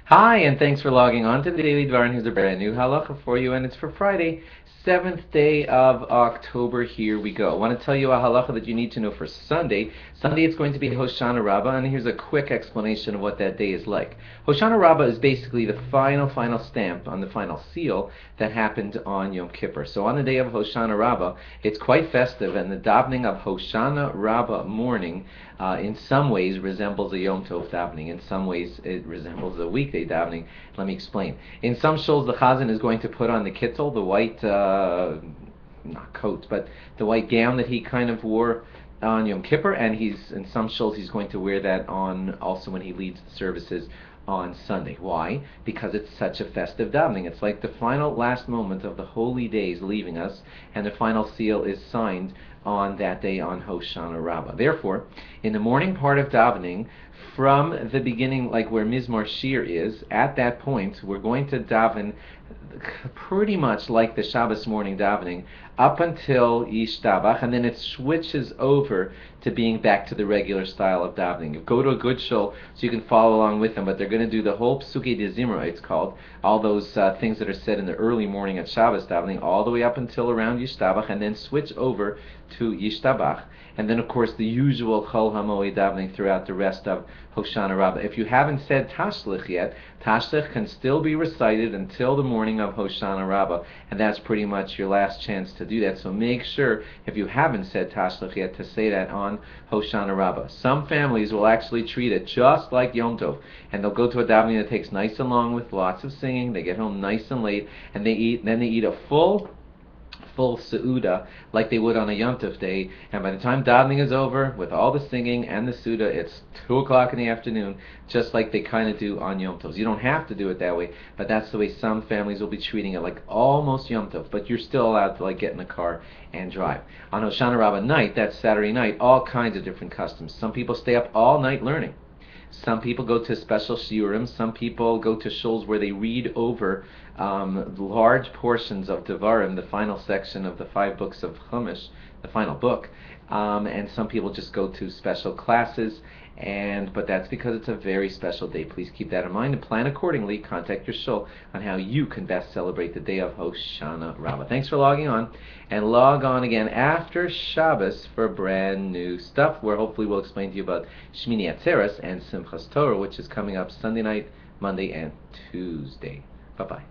Hi, and thanks for logging on to the Daily Dvar, and here's a brand new halacha for you, and it's for Friday, 7th day of October. Here we go. I want to tell you a halacha that you need to know for Sunday. Sunday it's going to be Hoshana Rabbah, and here's a quick explanation of what that day is like. Hoshana Rabbah is basically the final stamp on the final seal that happened on Yom Kippur. So on the day of Hoshana Rabbah, it's quite festive, and the davening of Hoshana Rabbah morning in some ways resembles a Yom Tov davening. In some ways it resembles a weekday davening. Let me explain. In some shuls, the chazan is going to put on the kittel, the white, not coat, but the white gown that he kind of wore on Yom Kippur, and he's in some shuls he's going to wear that on also when he leads the services on Sunday. Why? Because it's such a festive davening. It's like the final last moment of the holy days leaving us, and the final seal is signed on that day on Hoshana Rabbah. Therefore, in the morning part of davening, from the beginning, like where Mizmor Shir is, at that point, we're going to daven pretty much like the Shabbos morning davening up until Yishtabach, and then it switches over to being back to the regular style of davening. You go to a good shul so you can follow along with them, but they're going to do the whole Psuke de Zimra, it's called, all those things that are said in the early morning at Shabbos davening, all the way up until around Yishtabach, and then switch over to Yishtabach. And then, of course, the usual Chol HaMoed davening throughout the rest of Hoshana Rabbah. If you haven't said Tashlich yet, Tashlich can still be recited until the morning of Hoshana Rabbah, and that's pretty much your last chance to do that. So make sure, if you haven't said Tashlich yet, to say that on Hoshana Rabbah. Some families will actually treat it just like Yom Tov, and they'll go to a davening that takes nice and long with lots of singing. They get home nice and late, and they eat a full Seuda like they would on a Yom Tov day, and by the time davening is over, with all the singing and the Seuda, it's 2 o'clock in the afternoon, just like they kind of do on Yom Tovs. You don't have to do it that way, but that's the way some families will be treating it, like almost Yom Tov, but you're still allowed to get in a car and drive. On Hoshana Rabbah night, that's Saturday night, all kinds of different customs. Some people stay up all night learning. Some people go to special shiurim. Some people go to shuls where they read over large portions of Dvarim, the final section of the 5 books of Chumash, the final book. And some people just go to special classes. But that's because it's a very special day. Please keep that in mind and plan accordingly. Contact your shul on how you can best celebrate the day of Hoshana Rabbah. Thanks for logging on, and log on again after Shabbos for brand new stuff, where hopefully we'll explain to you about Shmini Atzeres and Simchas Torah, which is coming up Sunday night, Monday, and Tuesday. Bye-bye.